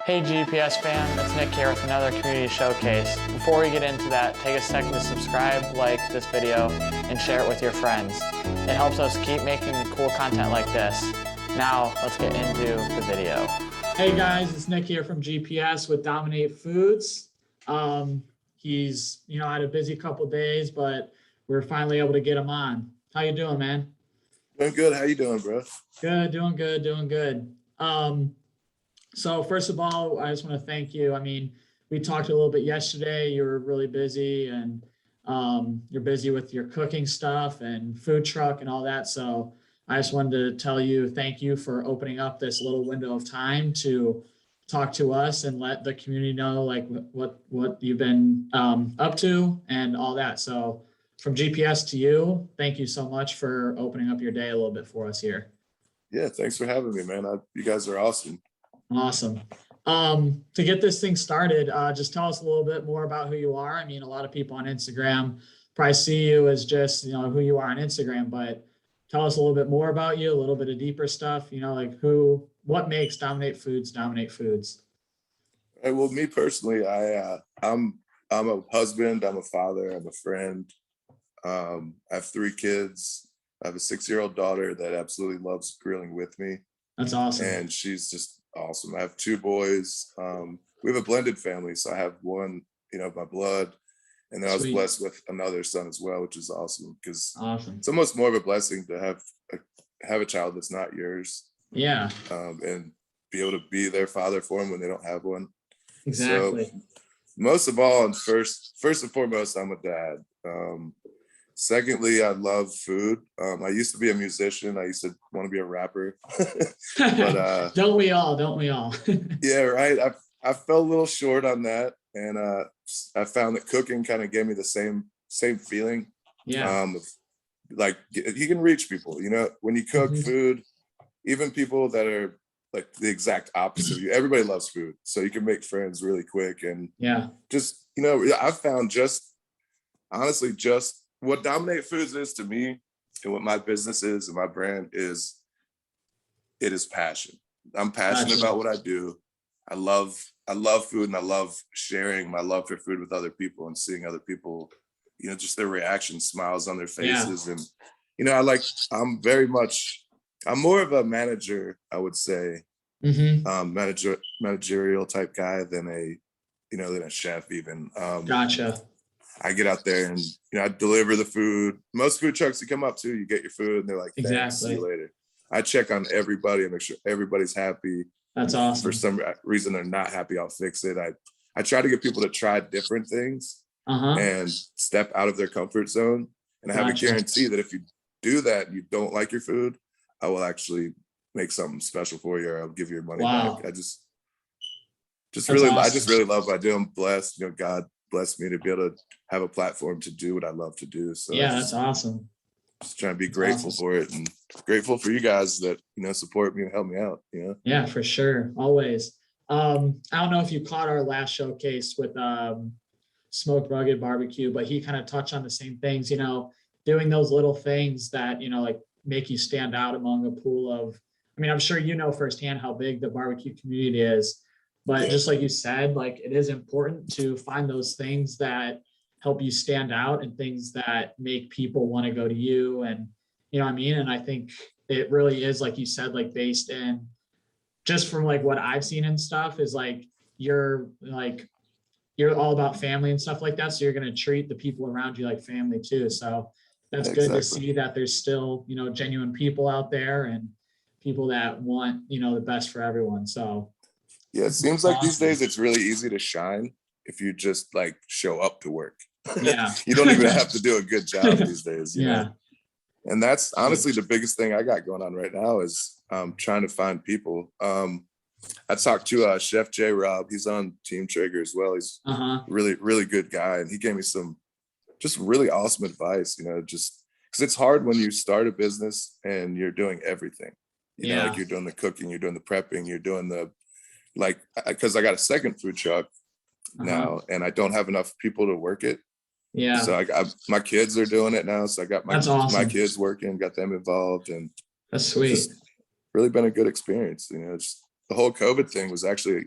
Hey GPS fam, it's Nick here with another community showcase. Before we get into that, take a second to subscribe, like this video, and share it with your friends. It helps us keep making cool content like this. Now, let's get into the video. Hey guys, it's Nick here from GPS with DOMIN8 Foods. He's, had a busy couple days, but we're finally able to get him on. How you doing, man? Doing good. How you doing, bro? Good, doing good. So first of all, I just want to thank you. I mean, we talked a little bit yesterday. You were really busy and you're busy with your cooking stuff and food truck and all that. So I just wanted to tell you, thank you for opening up this little window of time to talk to us and let the community know like what you've been up to and all that. So from GPS to you, thank you so much for opening up your day a little bit for us here. Yeah, thanks for having me, man. You guys are awesome. Awesome. To get this thing started, just tell us a little bit more about who you are. I mean, a lot of people on Instagram probably see you as just, who you are on Instagram, but tell us a little bit more about you, a little bit of deeper stuff, like what makes DOMIN8 Foods DOMIN8 Foods? All right, well, me personally, I'm a husband, I'm a father, I'm a friend. I have 3 kids. I have a 6-year-old daughter that absolutely loves grilling with me. That's awesome. And she's just awesome. I have 2 boys. We have a blended family, so I have one, my blood, and then I was blessed with another son as well, which is awesome because it's almost more of a blessing to have a child that's not yours. Yeah. And be able to be their father for them when they don't have one. Exactly. So, most of all, and first and foremost, I'm a dad. Secondly, I love food. I used to be a musician. I used to want to be a rapper. But don't we all? Yeah, right. I fell a little short on that, and I found that cooking kind of gave me the same feeling. Yeah. Like you can reach people. When you cook food, even people that are like the exact opposite of you, everybody loves food, so you can make friends really quick. And just I found honestly what DOMIN8 Foods is to me, and what my business is and my brand is, it is passion. I'm passionate about what I do. I love food, and I love sharing my love for food with other people and seeing other people, just their reactions, smiles on their faces. And, I'm more of a manager, I would say, managerial type guy than a chef even. Gotcha. I get out there and I deliver the food. Most food trucks you come up to, you get your food and they're like, thanks, see you later. I check on everybody and make sure everybody's happy. That's awesome. For some reason they're not happy, I'll fix it. I try to get people to try different things and step out of their comfort zone. And I have a guarantee that if you do that and you don't like your food, I will actually make something special for you, or I'll give you your money back. I just really love what I do. I'm blessed. God blessed me to be able to have a platform to do what I love to do. So yeah, that's awesome. Just trying to be grateful for it, and grateful for you guys that support me and help me out. Yeah, for sure, always. I don't know if you caught our last showcase with Smoked Rugged Barbecue, but he kind of touched on the same things. Doing those little things that like make you stand out among a pool of. I mean, I'm sure firsthand how big the barbecue community is. But just like you said, like it is important to find those things that help you stand out and things that make people want to go to you. And you know what I mean? And I think it really is, like you said, like based in just from like what I've seen and stuff is like you're all about family and stuff like that. So you're going to treat the people around you like family too. So that's good to see that there's still, genuine people out there and people that want, the best for everyone. So yeah, it seems like these days it's really easy to shine if you just like show up to work. Yeah. You don't even have to do a good job these days. You know? And that's honestly the biggest thing I got going on right now is trying to find people. I talked to Chef J. Rob. He's on Team Traeger as well. He's really, really good guy. And he gave me some just really awesome advice, just because it's hard when you start a business and you're doing everything. Like you're doing the cooking, you're doing the prepping, you're doing the because I got a second food truck now and I don't have enough people to work it. Yeah. So my kids are doing it now. So I got That's my awesome. kids working, got them involved, and that's sweet. Just really been a good experience. You know, it's the whole COVID thing was actually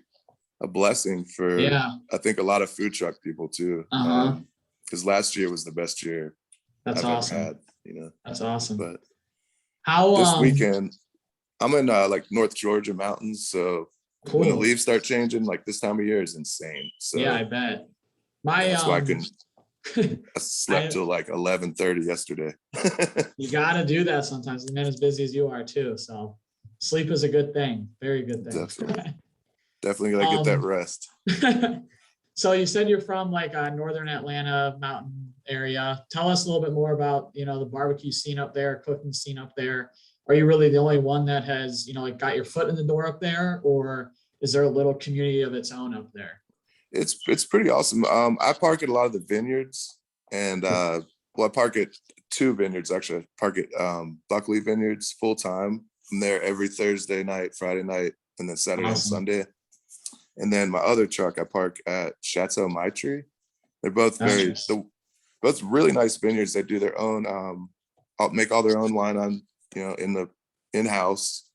a blessing for I think a lot of food truck people too. Because last year was the best year That's I've awesome. ever had. You know, that's awesome. But how this weekend I'm in like North Georgia mountains, so cool. when the leaves start changing, like this time of year is insane. So yeah, I bet. That's why I slept till like 11:30 yesterday. You got to do that sometimes. And then as busy as you are too. So sleep is a good thing. Very good thing. Definitely gotta get that rest. So you said you're from like northern Atlanta mountain area. Tell us a little bit more about, the barbecue scene up there, cooking scene up there. Are you really the only one that has, like got your foot in the door up there, or is there a little community of its own up there? It's pretty awesome. I park at a lot of the vineyards, and I park at 2 vineyards actually. I park at Buckley Vineyards full time. I'm there every Thursday night, Friday night, and then Saturday and Sunday. And then my other truck, I park at Chateau Maitre. They're both both really nice vineyards. They do their own, make all their own wine on, in-house.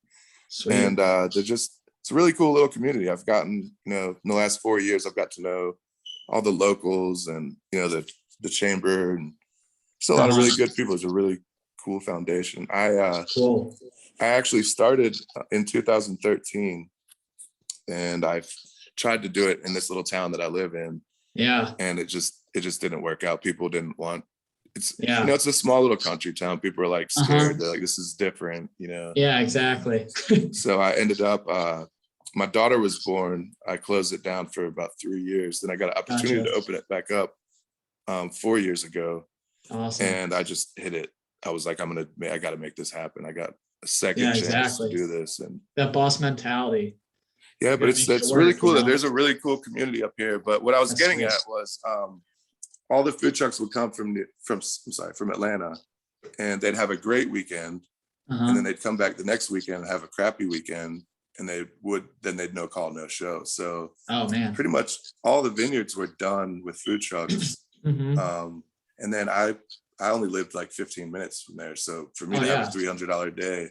Sweet. And it's a really cool little community. I've gotten, in the last 4 years, I've got to know all the locals and, the chamber, and just a lot of really good people. It's a really cool foundation. I actually started in 2013, and I've tried to do it in this little town that I live in. Yeah. And it just didn't work out. People didn't want it's it's a small little country town. People are like scared. They're like, this is different, Yeah, exactly. So I ended up my daughter was born. I closed it down for about 3 years. Then I got an opportunity to open it back up 4 years ago. Awesome. And I just hit it. I was like, I got to make this happen. I got a second chance to do this. And that boss mentality. Yeah, but it's really cool that there's a really cool community up here. But what I was getting at was all the food trucks would come from Atlanta, and they'd have a great weekend, and then they'd come back the next weekend and have a crappy weekend, and they'd no call, no show. So pretty much all the vineyards were done with food trucks. And then I only lived like 15 minutes from there. So for me to have a $300 a day,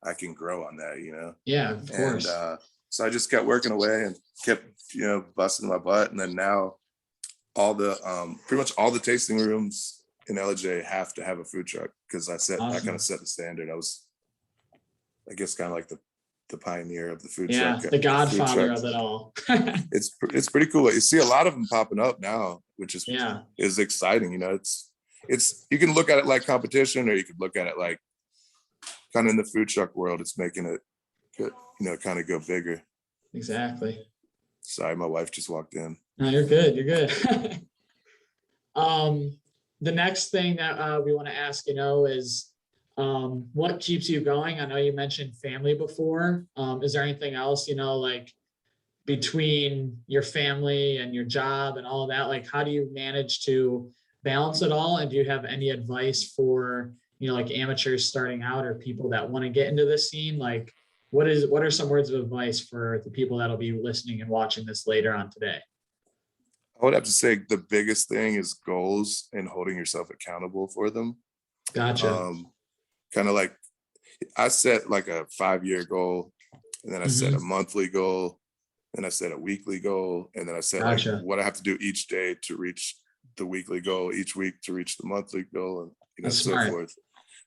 I can grow on that, Yeah, of course. And so I just kept working away and kept, busting my butt. And then now all the pretty much all the tasting rooms in LJ have to have a food truck, because I kind of set the standard. I was, I guess, kind of like the pioneer of the food truck. Yeah, the godfather of it all. It's pretty cool. You see a lot of them popping up now, which is exciting. It's you can look at it like competition, or you could look at it like kind of in the food truck world, it's making it good, kind of go bigger. Exactly. Sorry, my wife just walked in. No, you're good. You're good. The next thing that we want to ask, is what keeps you going? I know you mentioned family before. Is there anything else, like between your family and your job and all of that? Like, how do you manage to balance it all? And do you have any advice for, like amateurs starting out, or people that want to get into this scene? Like, what are some words of advice for the people that'll be listening and watching this later on today? I would have to say the biggest thing is goals and holding yourself accountable for them. Gotcha. Kind of like I set like a 5-year goal, and then I set a monthly goal, and I set a weekly goal, and then I set like what I have to do each day to reach the weekly goal, each week to reach the monthly goal, and so forth.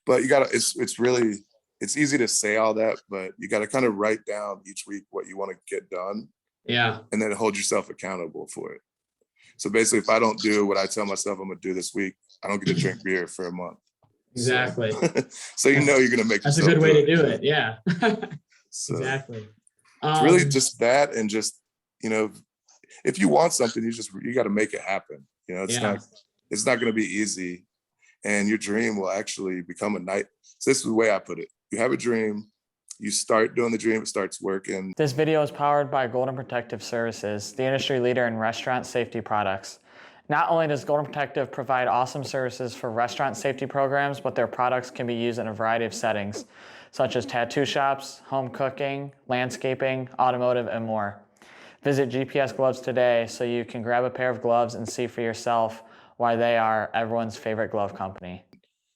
But it's easy to say all that, but you got to kind of write down each week what you want to get done. Yeah. And then hold yourself accountable for it. So basically, if I don't do what I tell myself I'm going to do this week, I don't get to drink beer for a month. Exactly. So you're going to make that's a good way to do it. Yeah. So exactly. It's really just that, and just, if you want something, you got to make it happen. It's not going to be easy, and your dream will actually become a night. So this is the way I put it. You have a dream, you start doing the dream, it starts working. This video is powered by Golden Protective Services, the industry leader in restaurant safety products. Not only does Golden Protective provide awesome services for restaurant safety programs, but their products can be used in a variety of settings, such as tattoo shops, home cooking, landscaping, automotive, and more. Visit GPS Gloves today so you can grab a pair of gloves and see for yourself why they are everyone's favorite glove company.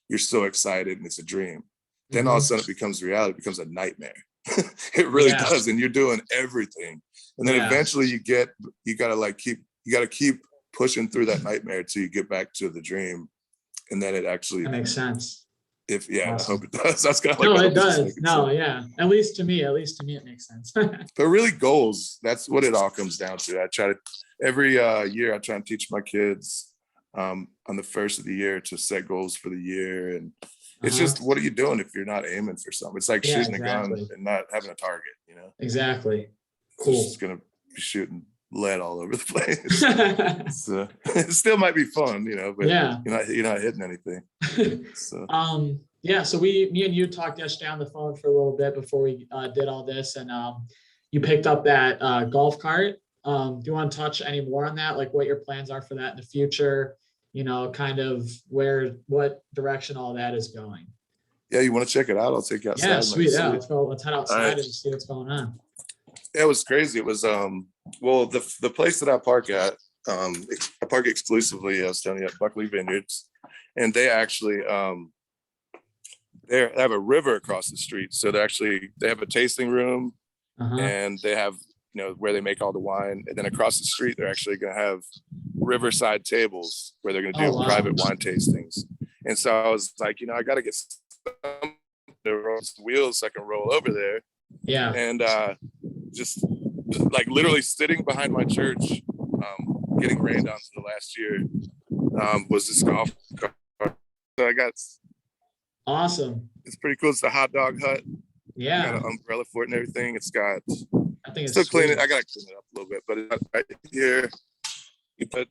You're so excited and it's a dream. Then all of a sudden it becomes reality, it becomes a nightmare. It really does. And you're doing everything. And then eventually you gotta keep pushing through that nightmare till you get back to the dream. And then it actually that makes sense. Awesome. I hope it does. That's kind of like, no, it does. No, yeah. At least to me it makes sense. But really goals, that's what it all comes down to. I try to, every year I try and teach my kids on the first of the year to set goals for the year. And it's just, what are you doing if you're not aiming for something? It's like shooting a gun and not having a target, you know? Exactly. Cool. It's just gonna be shooting lead all over the place. So it still might be fun, you know, but you're not hitting anything. So so me and you talked yesterday on the phone for a little bit before we did all this, and you picked up that golf cart. Do you want to touch any more on that, like what your plans are for that in the future, you know, kind of what direction all that is going? Yeah, you want to check it out? I'll take you outside. Yeah, sweet. Yeah, let's go. Let's head outside and see what's going on. It was crazy. It was well, the place that I park at, I park exclusively, I was telling you, at Buckley Vineyards, and they actually they have a river across the street. So they have a tasting room, and they have, you know, where they make all the wine, and then across the street they're actually going to have riverside tables where they're going to do private wine tastings. And so I was like, you know, I got to get some wheels so I can roll over there. Yeah. And just like literally sitting behind my church, getting rained on for the last year, was this golf cart. So I got awesome. It's pretty cool. It's the hot dog hut. Yeah. I got an umbrella for it and everything. It's got, I think it's still clean it. I gotta clean it up a little bit, but it's right here. You put,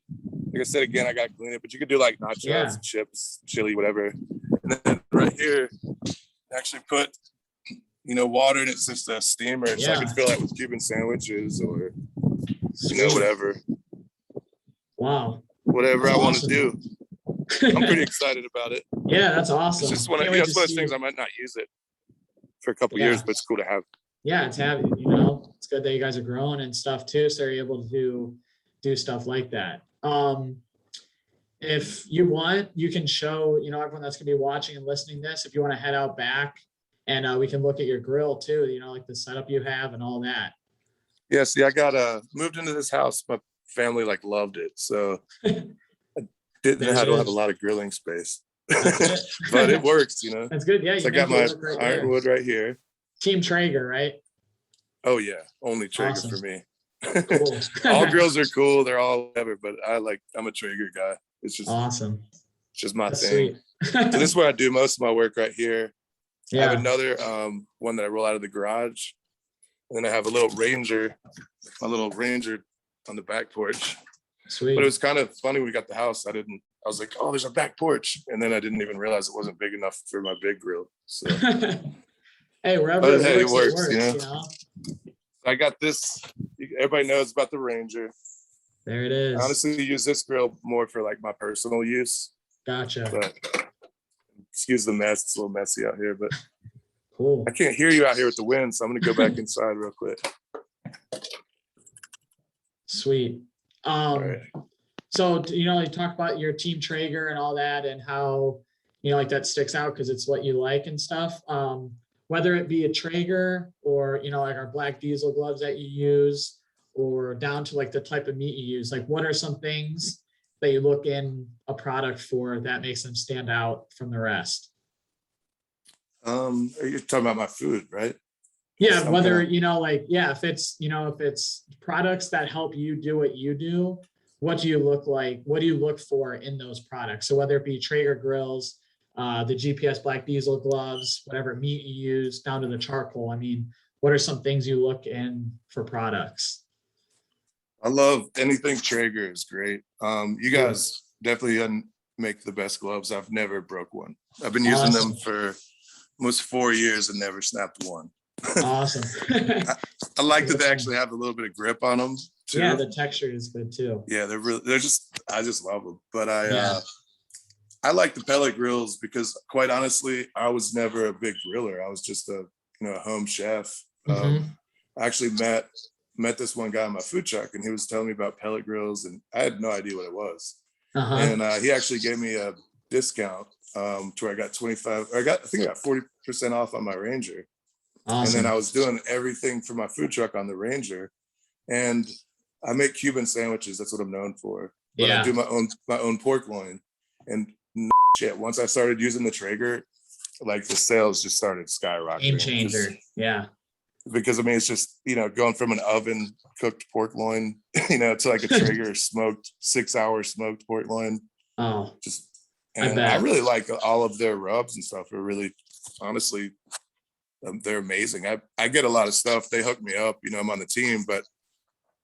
like I said again, I gotta clean it, but you could do like nachos, chips, chili, whatever. And then right here, actually put, you know, water, and it's just a steamer, so I can fill that with Cuban sandwiches or, you know, whatever. Wow. Whatever I want to do. I'm pretty excited about it. Yeah, that's awesome. It's just one of those things I might not use it for a couple years, but it's cool to have. Yeah, it's having, you know, it's good that you guys are growing and stuff too, so you're able to do stuff like that. If you want, you can show, you know, everyone that's gonna be watching and listening to this, if you want to head out back and we can look at your grill too, you know, like the setup you have and all that. Yeah, see, I got moved into this house. My family like loved it, so I don't have a lot of grilling space. But it works, you know. That's good. Yeah, so I got my ironwood right here. Team Traeger, right? Oh yeah, only Traeger for me. Cool. All grills are cool. They're all whatever, but I'm a Traeger guy. It's just awesome. It's just my thing. So this is where I do most of my work right here. Yeah. I have another one that I roll out of the garage, and then I have a little Ranger, my little Ranger on the back porch. Sweet. But it was kind of funny when we got the house. I was like, oh, there's a back porch, and then I didn't even realize it wasn't big enough for my big grill. So hey, wherever it works, you know? I got this. Everybody knows about the Ranger. There it is. I honestly use this grill more for like my personal use. Gotcha. But excuse the mess. It's a little messy out here, but cool. I can't hear you out here with the wind, so I'm gonna go back inside real quick. Sweet. Right. So, you know, you talk about your Team Traeger and all that and how, you know, like that sticks out because it's what you like and stuff. Whether it be a Traeger or, you know, like our black diesel gloves that you use, or down to like the type of meat you use, like what are some things that you look in a product for that makes them stand out from the rest? You're talking about my food, right? Yeah, whether, you know, like, yeah, if it's products that help you do what you do, what do you look like? What do you look for in those products? So whether it be Traeger grills, the GPS black diesel gloves, whatever meat you use, down to the charcoal. I mean, what are some things you look in for products? I love anything Traeger is great. You guys definitely make the best gloves. I've never broke one. I've been using them for almost 4 years and never snapped one. Awesome. I like that they actually have a little bit of grip on them too. Yeah, the texture is good too. Yeah, I just love them. But I like the pellet grills because, quite honestly, I was never a big griller. I was just a home chef. I actually met this one guy in my food truck, and he was telling me about pellet grills, and I had no idea what it was. And he actually gave me a discount to where I got 25, or I think I got 40% off on my Ranger. Awesome. And then I was doing everything for my food truck on the Ranger. And I make Cuban sandwiches. That's what I'm known for. But I do my own pork loin. And shit, once I started using the Traeger, like the sales just started skyrocketing. Game changer. Because I mean, it's just, you know, going from an oven cooked pork loin, you know, to like a Traeger smoked 6-hour smoked pork loin. Oh, just, and I really like all of their rubs and stuff. Are really, honestly, they're amazing. I get a lot of stuff. They hook me up, you know, I'm on the team, but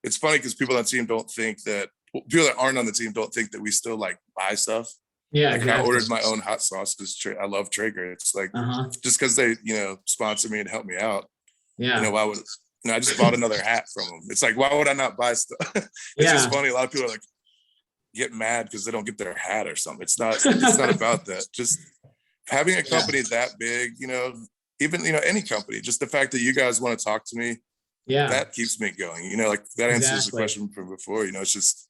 it's funny because people on the team don't think that, people that aren't on the team don't think that we still like buy stuff. Yeah, like I ordered my own hot sauce because I love Traeger. It's like just because they, you know, sponsor me and help me out. Yeah, you know, why would, you know, I just bought another hat from them. It's like, why would I not buy stuff? It's just funny. A lot of people are like get mad because they don't get their hat or something. It's not about that. Just having a company that big, you know, even, you know, any company, just the fact that you guys want to talk to me, that keeps me going. You know, like that answers the question from before. You know, it's just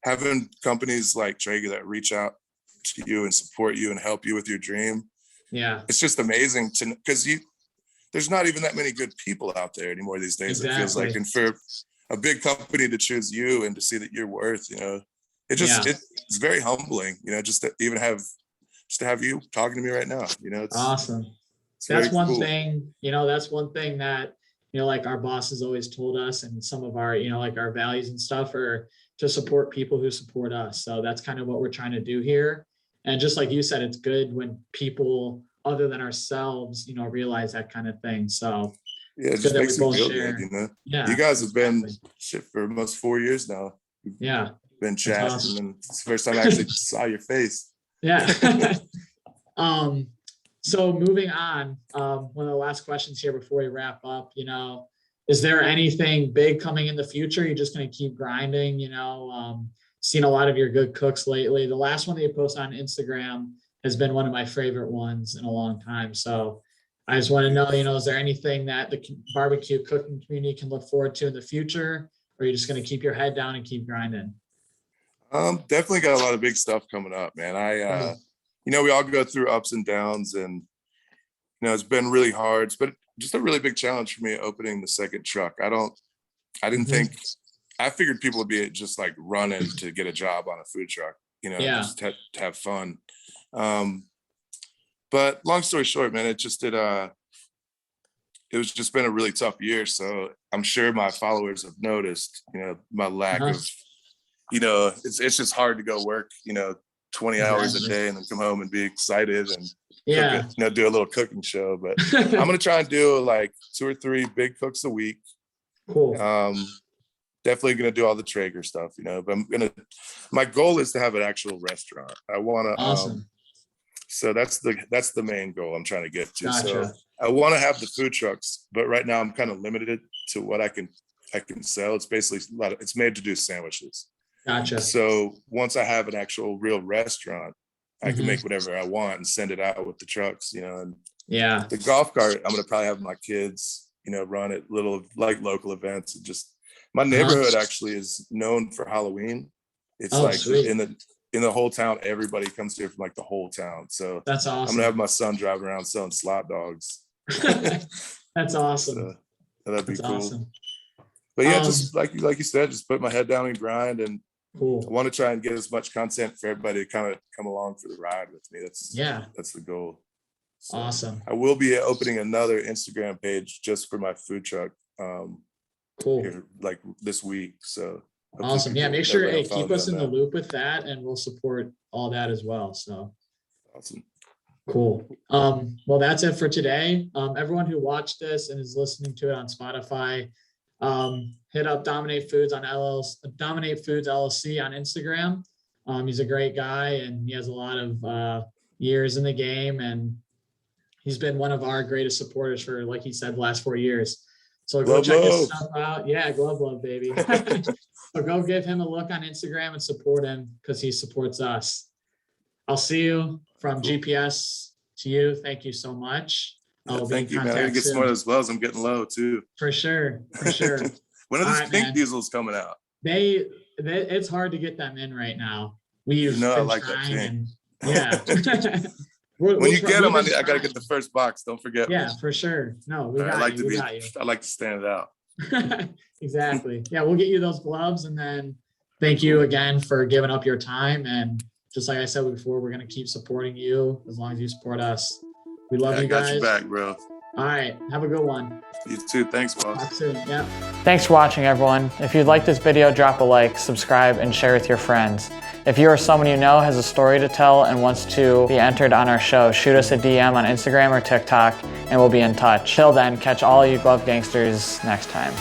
having companies like Traeger that reach out to you and support you and help you with your dream. Yeah, it's just amazing to, because there's not even that many good people out there anymore these days. It feels like, and for a big company to choose you and to see that you're worth, you know, it just it's very humbling, you know, just to even have you talking to me right now, you know. It's awesome. That's one thing, you know, that's one thing that, you know, like our bosses always told us, and some of our, you know, like our values and stuff are to support people who support us. So that's kind of what we're trying to do here. And just like you said, it's good when people other than ourselves, you know, realize that kind of thing. So yeah, it just makes me feel good, you know. Yeah, you guys have been shit for almost 4 years now. Yeah, been chatting, awesome. And it's the first time I actually saw your face. Yeah. So moving on, one of the last questions here before we wrap up, you know, is there anything big coming in the future? You're just going to keep grinding, you know, seen a lot of your good cooks lately. The last one that you posted on Instagram has been one of my favorite ones in a long time. So I just want to know, you know, is there anything that the barbecue cooking community can look forward to in the future, or are you just going to keep your head down and keep grinding? Definitely got a lot of big stuff coming up, man. You know, we all go through ups and downs, and, you know, it's been really hard. It's been just a really big challenge for me opening the second truck. I didn't think, I figured people would be just like running to get a job on a food truck, you know, just to have fun. But long story short, man, it was just been a really tough year. So I'm sure my followers have noticed, you know, my lack of, you know, it's just hard to go work, you know, 20 hours a day and then come home and be excited and cook you know, do a little cooking show. But I'm gonna try and do like 2 or 3 big cooks a week. Cool. Definitely gonna do all the Traeger stuff, you know, but my goal is to have an actual restaurant. I want to awesome. So that's the main goal I'm trying to get to. Gotcha. So I want to have the food trucks, but right now I'm kind of limited to what I can sell. It's basically it's made to do sandwiches. Gotcha. So once I have an actual real restaurant, I can make whatever I want and send it out with the trucks, you know. And the golf cart, I'm gonna probably have my kids, you know, run at little like local events. And just my neighborhood actually is known for Halloween. It's like sweet. in the whole town, everybody comes here from like the whole town. So that's awesome. I'm gonna have my son driving around selling slot dogs. That's awesome. So that'd be cool. Awesome. But yeah, just like you said, just put my head down and grind, and cool. I want to try and get as much content for everybody to kind of come along for the ride with me. That's the goal. So awesome. I will be opening another Instagram page just for my food truck. Cool. Here, like this week. So awesome. Yeah, make sure keep us in the loop with that, and we'll support all that as well. So awesome. Cool. Well, that's it for today. Everyone who watched this and is listening to it on Spotify, hit up DOMIN8 Foods on DOMIN8 Foods LLC on Instagram. He's a great guy, and he has a lot of years in the game, and he's been one of our greatest supporters for, like he said, the last 4 years. So go check his stuff out. Yeah, glove love, baby. So go give him a look on Instagram and support him, because he supports us. I'll see you from GPS to you. Thank you so much. Thank you, man. I get some more of those gloves. I'm getting low too. For sure. When are these pink diesels coming out? It's hard to get them in right now. we've I been like that trying chain. Yeah. When you get them, I gotta get the first box. Don't forget. Yeah, for sure. No, we got you. We got you. I like to stand out. Exactly. Yeah, we'll get you those gloves, and then thank you again for giving up your time. And just like I said before, we're gonna keep supporting you as long as you support us. We love you guys. I got you back, bro. All right, have a good one. You too. Thanks, boss. Talk soon. Yeah. Thanks for watching, everyone. If you like this video, drop a like, subscribe, and share with your friends. If you or someone you know has a story to tell and wants to be entered on our show, shoot us a DM on Instagram or TikTok, and we'll be in touch. Till then, catch all you glove gangsters next time.